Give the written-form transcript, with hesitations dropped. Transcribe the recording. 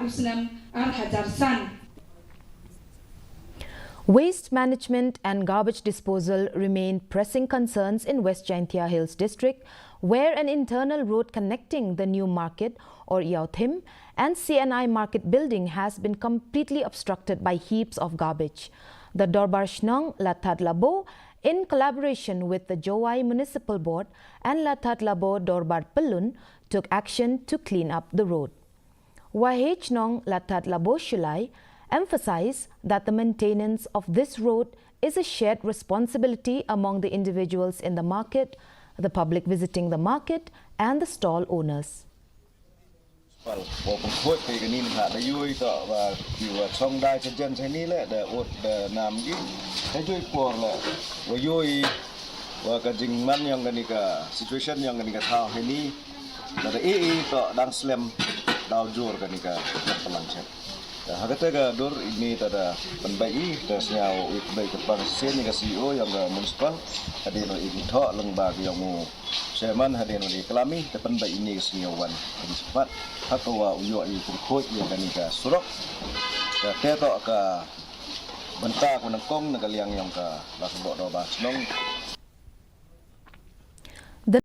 usnam Hajarsan. Waste management and garbage disposal remain pressing concerns in West Jaintia Hills district, where an internal road connecting the new market or Yaothim and CNI market building has been completely obstructed by heaps of garbage. The Dorbar Shnong Lathat Labo, in collaboration with the Jowai Municipal Board and Lathat Labo Dorbar Pelun, took action to clean up the road. WJHD Lathat Labo Shulai emphasized that the maintenance of this road is a shared responsibility among the individuals in the market, the public visiting the market, and the stall owners. Hagatega dor ini tada penbai dasnya baik kepala sen ni CEO yang municipal hadino ini thok lengbag yang mu chairman hadino di kelami te penbai ini senyawan di cepat hakawa uyo i pungkoi yang kanika surok ka teto ka benta kunangkong nagaliang yang ka lasbok do ba snong